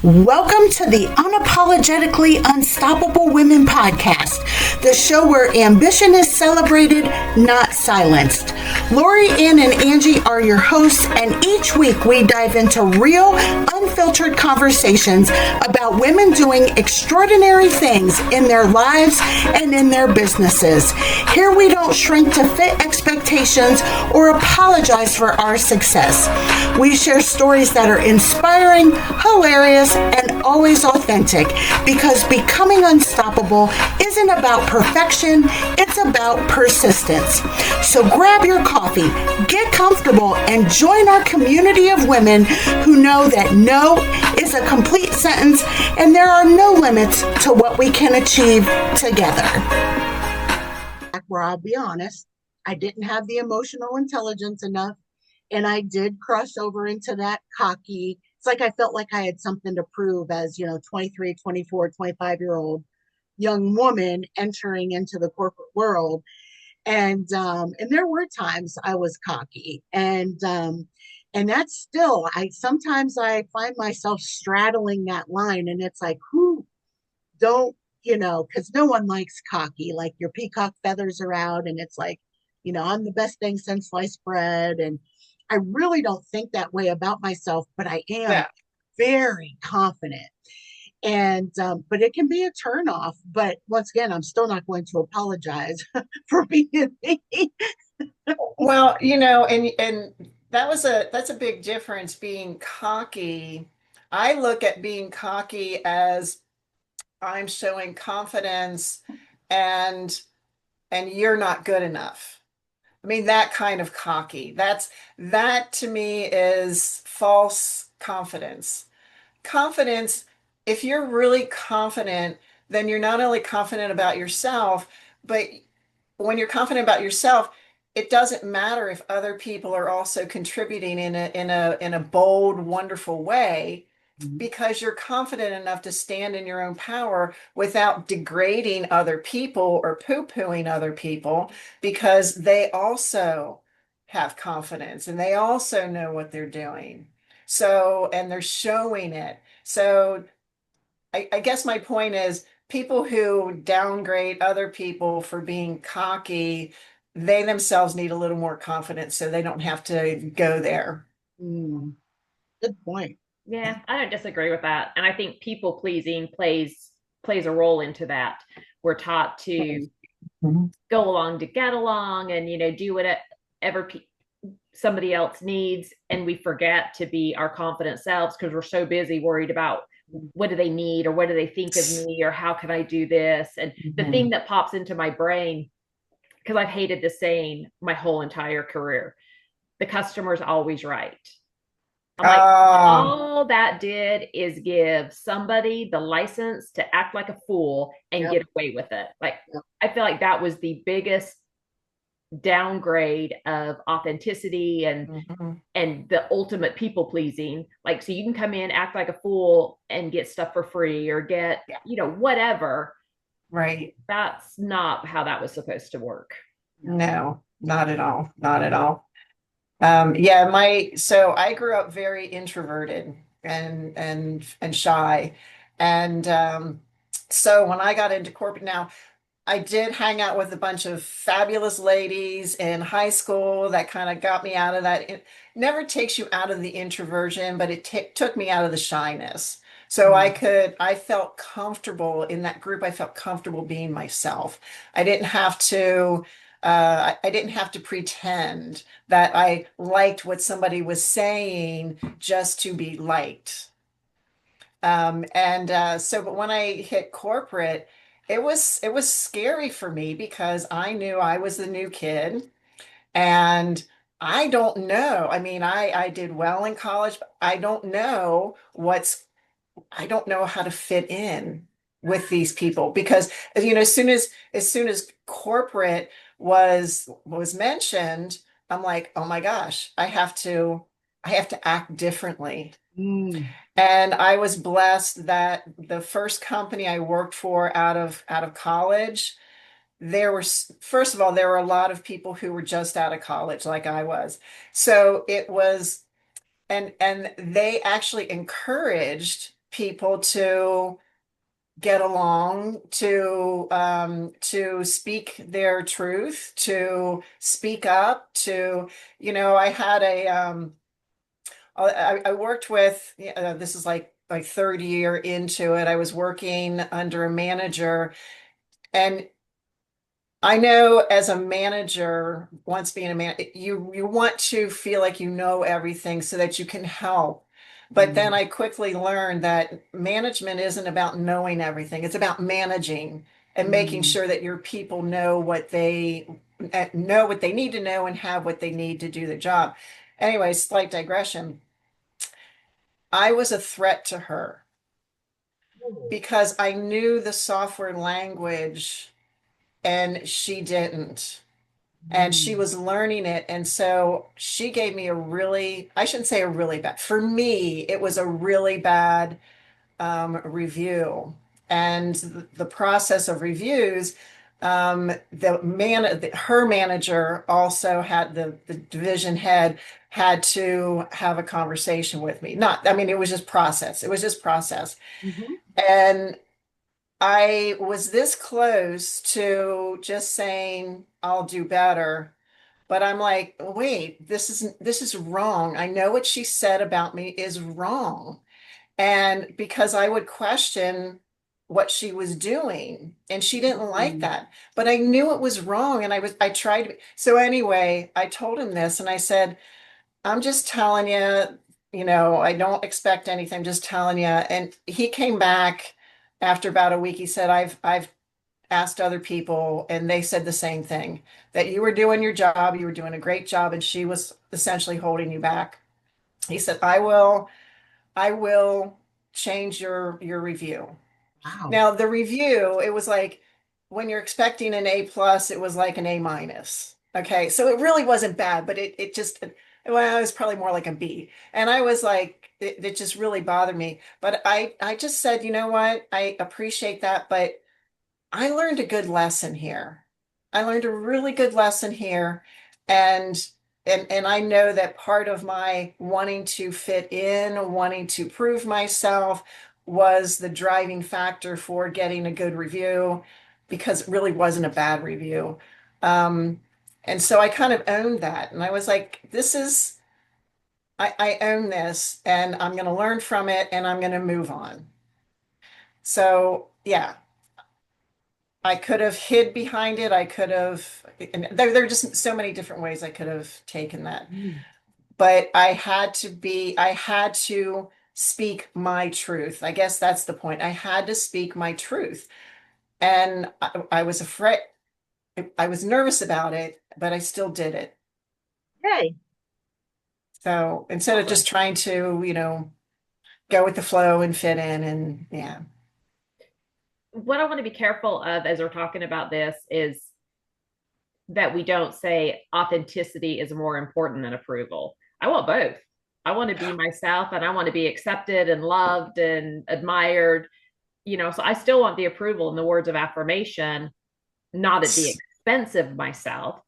Welcome to the Unapologetically Unstoppable Women podcast, the show where ambition is celebrated, not silenced. Lori, Ann, and Angie are your hosts, and each week we dive into real, unfiltered conversations about women doing extraordinary things in their lives and in their businesses. Here we don't shrink to fit expectations or apologize for our success. We share stories that are inspiring, hilarious, and always authentic, because becoming unstoppable isn't about perfection, it's about persistence. So grab your coffee, get comfortable, and join our community of women who know that no is a complete sentence and there are no limits to what we can achieve together. Where I'll be honest, I didn't have the emotional intelligence enough, and I did cross over into that cocky. It's like I felt like I had something to prove as, 23, 24, 25-year-old young woman entering into the corporate world. And there were times I was cocky. And that's still, sometimes I find myself straddling that line, and it's like, who don't, because no one likes cocky, like your peacock feathers are out, and it's like, I'm the best thing since sliced bread. And I really don't think that way about myself, but I am very confident. And but it can be a turnoff. But once again, I'm still not going to apologize for being me. Well, and that's a big difference being cocky. I look at being cocky as I'm showing confidence and you're not good enough. I mean, that kind of cocky. That to me is false confidence. Confidence, if you're really confident, then you're not only confident about yourself, but when you're confident about yourself, it doesn't matter if other people are also contributing in a bold, wonderful way, because you're confident enough to stand in your own power without degrading other people or poo-pooing other people, because they also have confidence and they also know what they're doing. So, and they're showing it. So I guess my point is, people who downgrade other people for being cocky, they themselves need a little more confidence so they don't have to go there. Good point. Yeah, I don't disagree with that. And I think people pleasing plays a role into that. We're taught to go along to get along and do whatever somebody else needs, and we forget to be our confident selves because we're so busy worried about what do they need or what do they think of me or how can I do this. And the thing that pops into my brain, because I've hated this saying my whole entire career, the customer's always right. I'm like, all that did is give somebody the license to act like a fool and get away with it. Like, I feel like that was the biggest downgrade of authenticity and the ultimate people pleasing. Like, so you can come in, act like a fool and get stuff for free or get, whatever. Right. That's not how that was supposed to work. No, not at all. Not at all. So I grew up very introverted and shy. And so when I got into corporate, now I did hang out with a bunch of fabulous ladies in high school that kind of got me out of that. It never takes you out of the introversion, but it took me out of the shyness. So I felt comfortable in that group. I felt comfortable being myself. I didn't have to pretend that I liked what somebody was saying just to be liked. But when I hit corporate, it was scary for me because I knew I was the new kid, and I don't know. I mean, I did well in college, but I don't know how to fit in with these people, because as soon as corporate was mentioned, I'm like, oh my gosh, I have to act differently. And I was blessed that the first company I worked for out of college, first of all, there were a lot of people who were just out of college like I was. So it was, and they actually encouraged people to get along, to speak their truth, to speak up, to, I had I worked with, this is like my third year into it. I was working under a manager, and I know as a manager, once being a man, you want to feel like you know everything so that you can help. But then I quickly learned that management isn't about knowing everything. It's about managing and making sure that your people know what they need to know and have what they need to do the job. Anyway, slight digression. I was a threat to her because I knew the software language and she didn't. And she was learning it. And so she gave me I shouldn't say a really bad, for me, it was a really bad review. And the process of reviews, her manager also had the division head had to have a conversation with me. Not, I mean, it was just process. It was just process. Mm-hmm. And I was this close to just saying, I'll do better. But I'm like, wait, this is wrong. I know what she said about me is wrong. And because I would question what she was doing, and she didn't like that. But I knew it was wrong, and I tried to. So anyway, I told him this, and I said, I'm just telling you, I don't expect anything, just telling you. And he came back after about a week. He said, I've asked other people, and they said the same thing, that you were doing your job, you were doing a great job, and she was essentially holding you back. He said, I will change your review. Wow. Now, the review, it was like when you're expecting an A plus, it was like an A minus. Okay. So it really wasn't bad, but it just, well, it was probably more like a B. And I was like, it just really bothered me. But I just said, you know what? I appreciate that, but I learned a good lesson here. I learned a really good lesson here. And and I know that part of my wanting to fit in, wanting to prove myself was the driving factor for getting a good review because it really wasn't a bad review. Um, and so I kind of owned that. And I was like, I own this and I'm going to learn from it and I'm going to move on. So, yeah, I could have hid behind it. I could have, and there are just so many different ways I could have taken that. Mm. But I had to speak my truth. I guess that's the point. I had to speak my truth. And I was afraid, I was nervous about it, but I still did it. Yay. So instead of just trying to, go with the flow and fit in, and yeah. What I want to be careful of as we're talking about this is that we don't say authenticity is more important than approval. I want both. I want to be myself and I want to be accepted and loved and admired, so I still want the approval and the words of affirmation, not at the expense of myself,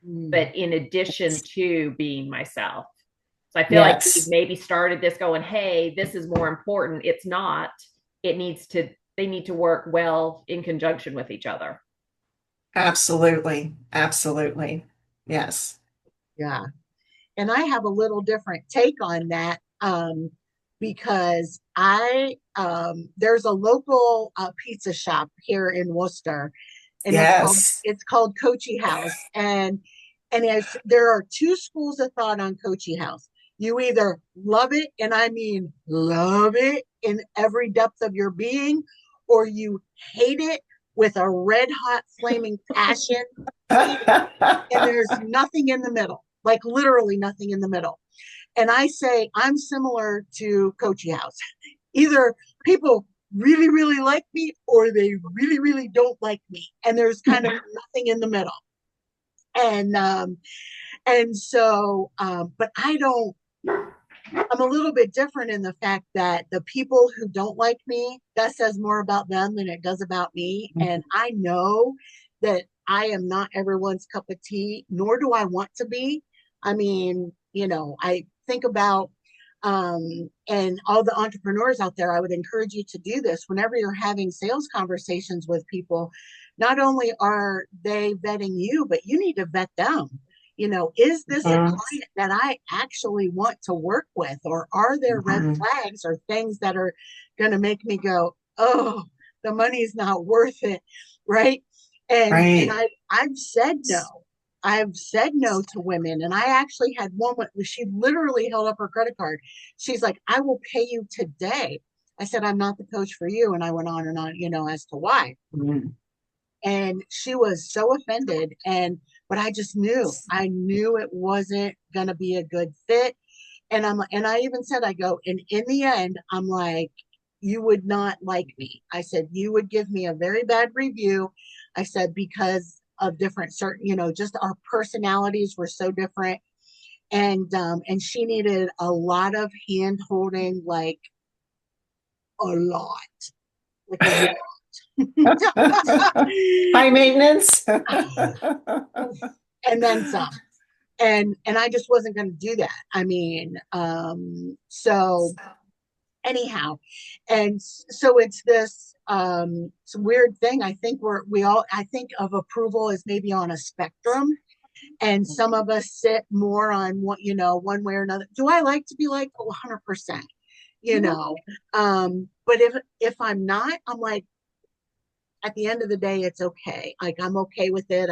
but in addition to being myself. So I feel like we've Yes, maybe started this going, hey, this is more important. It's not. They need to work well in conjunction with each other. absolutely. Absolutely. Yes. Yeah. And I have a little different take on that, because there's a local pizza shop here in Worcester, and Yes. it's called Coachy House, and there are two schools of thought on Coachy House. You either love it, and I mean love it in every depth of your being, or you hate it with a red hot flaming passion, and there's nothing in the middle, like literally nothing in the middle. And I say I'm similar to Coachy House. Either people really, really like me, or they really, really don't like me. And there's kind of nothing in the middle. And but I don't. I'm a little bit different in the fact that the people who don't like me, that says more about them than it does about me. And I know that I am not everyone's cup of tea, nor do I want to be. I mean, I think about And all the entrepreneurs out there, I would encourage you to do this whenever you're having sales conversations with people. Not only are they vetting you, but you need to vet them. Is this a client that I actually want to work with? Or are there red flags or things that are going to make me go, oh, the money's not worth it, right? And I've said no. I've said no to women. And I actually had one where she literally held up her credit card. She's like, I will pay you today. I said, I'm not the coach for you. And I went on and on, as to why. And she was so offended. But I just knew, it wasn't going to be a good fit. And I even said, I go, and in the end, I'm like, you would not like me. I said, you would give me a very bad review. I said, because of different just our personalities were so different. And she needed a lot of hand holding, like a lot. Like a lot. High maintenance. And then some. And I just wasn't going to do that. I mean, so anyhow, and so it's this it's a weird thing. I think I think of approval as maybe on a spectrum, and some of us sit more on what, one way or another. Do I like to be like 100%, but if I'm not, I'm like, at the end of the day, it's okay. Like, I'm okay with it.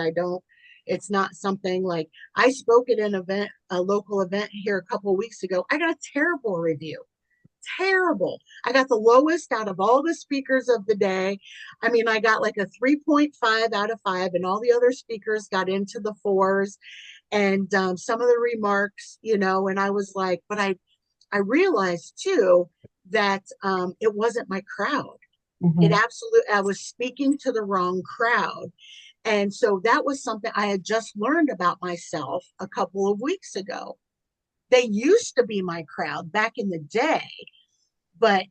It's not something like, I spoke at a local event here a couple of weeks ago. I got a terrible review. Terrible. I got the lowest out of all the speakers of the day. I mean, I got like a 3.5 out of 5, and all the other speakers got into the 4s. And some of the remarks, and I was like, but I realized too that it wasn't my crowd. I was speaking to the wrong crowd. And so that was something I had just learned about myself a couple of weeks ago. They used to be my crowd back in the day, but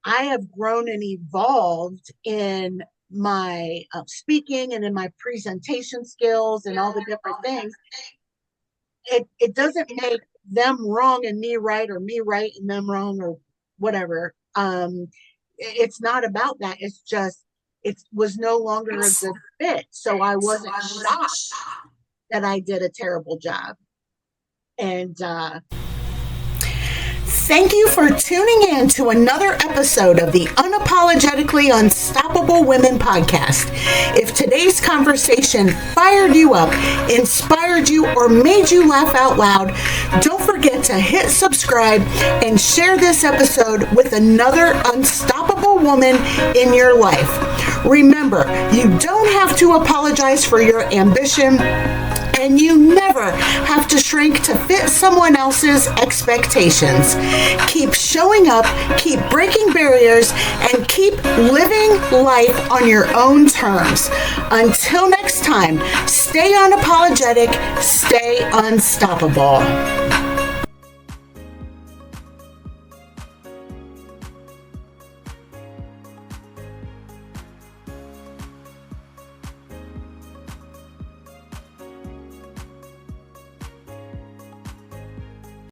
I have grown and evolved in my speaking and in my presentation skills and all the different things. It doesn't make them wrong and me right, or me right and them wrong, or whatever. It's not about that. It's just, it was no longer a good fit. So I wasn't shocked that I did a terrible job. And thank you for tuning in to another episode of the Unapologetically Unstoppable Women podcast. If today's conversation fired you up, inspired you, or made you laugh out loud, don't forget to hit subscribe and share this episode with another unstoppable woman in your life. Remember, you don't have to apologize for your ambition, and you never have to shrink to fit someone else's expectations. Keep showing up, keep breaking barriers, and keep living life on your own terms. Until next time, stay unapologetic, stay unstoppable.